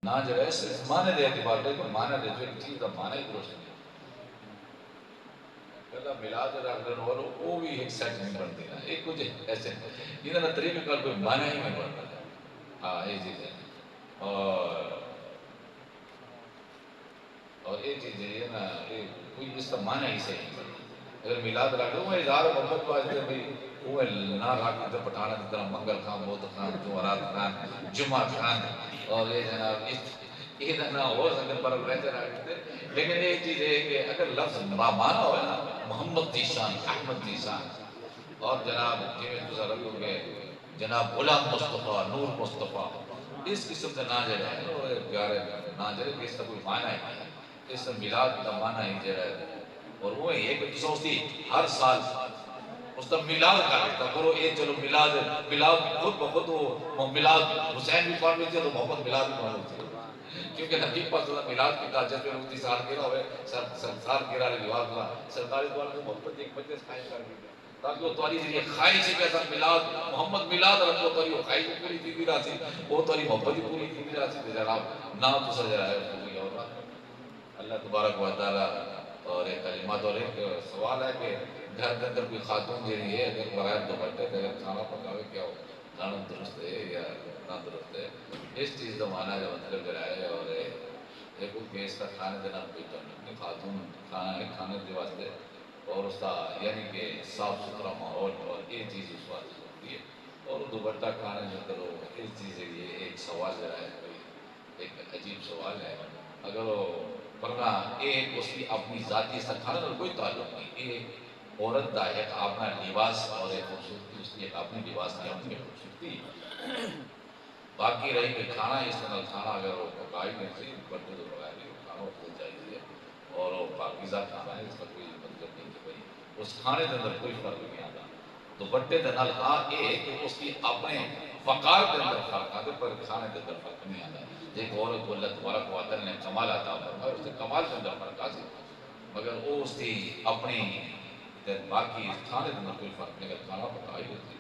نہ جو ہے صرف معنی دے اعتبار دے کوئی معنی دے جو ایک چیز کا معنی ہی درست نہیں کہتا میلاد رکھ دن اور وہ بھی ایک سیٹ نہیں بنتی نا ایک کچھ ایسے یہ نا طریقہ کار کوئی معنی ہی نہیں بنتا ہاں یہ چیز ہے اور یہ چیز ہے نا کوئی اس کا معنی ہی صحیح نہیں بنتا اگر میلاد رکھ دو وہ اظہار محبت واسطے بھی وہ نہ رکھ دے پٹھانا کی طرح منگل خان بودھ خان جمعرات خان جمعہ خان اور یہ جناب یہ نہ ہو سکے پر رہتے رکھتے لیکن یہ چیز ہے کہ اگر لفظ مانا ہو نا محمد ذیشان احمد ذیشان اور جناب جی میں دوسرا رکھوں گے جناب غلام مصطفیٰ نور مصطفیٰ اس قسم سے نہ جائے اور پیارے نہ جائے کہ اس کا کوئی معنی ہے اس سے میلاد کا معنی ہی جائے اور وہ یہ کہ تو سوچتی ہر سال اس کا میلاد کر لیتا کرو یہ چلو میلاد خود بخود وہ میلاد حسین بھی پڑھ لیتے تو محمد میلاد بھی پڑھ لیتے کیونکہ نبی پاک صلی اللہ میلاد کی تاجت میں رکھتی سال گرہ ہوئے سال گرہ لے جواب اللہ سرکاری دوار میں محبت ایک مجلس قائم کر دی تاکہ وہ تواری ذریعے خواہش سے کہتا میلاد محمد میلاد رکھو تواری وہ خواہش پوری تھی رہا سی وہ تواری محبت ہی پوری تھی رہا سی جناب نام تو سجا ہے پوری اور اللہ تبارک و تعالی اور ایک کلمات اور ایک سوال ہے کہ گھر کے اندر کوئی خاتون دے رہی ہے اگر بغیر دوپٹے کے اگر کھانا پکاوے کیا ہو کھانا درست ہے یا نہ درست ہے اس چیز کا معنی کا مطلب جو ہے اور ایک گیس کا کھانے دینا کوئی اپنی خاتون کھانے کے واسطے اور اس کا یعنی کہ صاف ستھرا ماحول اور یہ چیز اس واسطے ہوتی ہے اور دوپٹہ کھانے جو کرو اس چیز یہ ایک سوال جو ہے ایک عجیب سوال ہے اگر وہ ورنہ ایک اس کی اپنی ذاتی سکھانے اور کوئی تعلق نہیں ایک عورت کا ایک اپنا لباس اور ایک خوبصورتی اس کی ایک اپنی لباس کی اپنی خوبصورتی باقی رہی کہ کھانا اس طرح کھانا اگر وہ پکائی نہیں تھی بٹے تو پکائی نہیں کھانا وہ چاہیے اور وہ پاکیزہ کھانا ہے اس کا کوئی مطلب نہیں کہ بھائی اس کھانے کے اندر کوئی فرق نہیں آتا تو بٹے کے نال ہاں ایک کہ اس کی اپنے وقار کے اندر فرق آتے پر کھانے کے اندر فرق نہیں آتا ایک عورت کو اللہ تبارک و تعالی نے کمال عطا فرمایا اس سے کمال کے اندر فرق حاصل مگر وہ اس کی اپنی باقی کھانے کے اندر کوئی فرق نہیں اگر کھانا پکائی ہوتی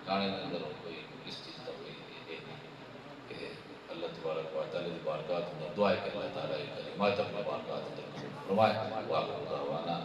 کھانے کے اندر کوئی اس چیز کا کوئی یہ نہیں کہ اللہ تبارک و تعالی کی بارگاہ اندر دعا ہے کہ اللہ تعالی کلمات اپنی بارگاہ اندر فرمائے واقع دعوانا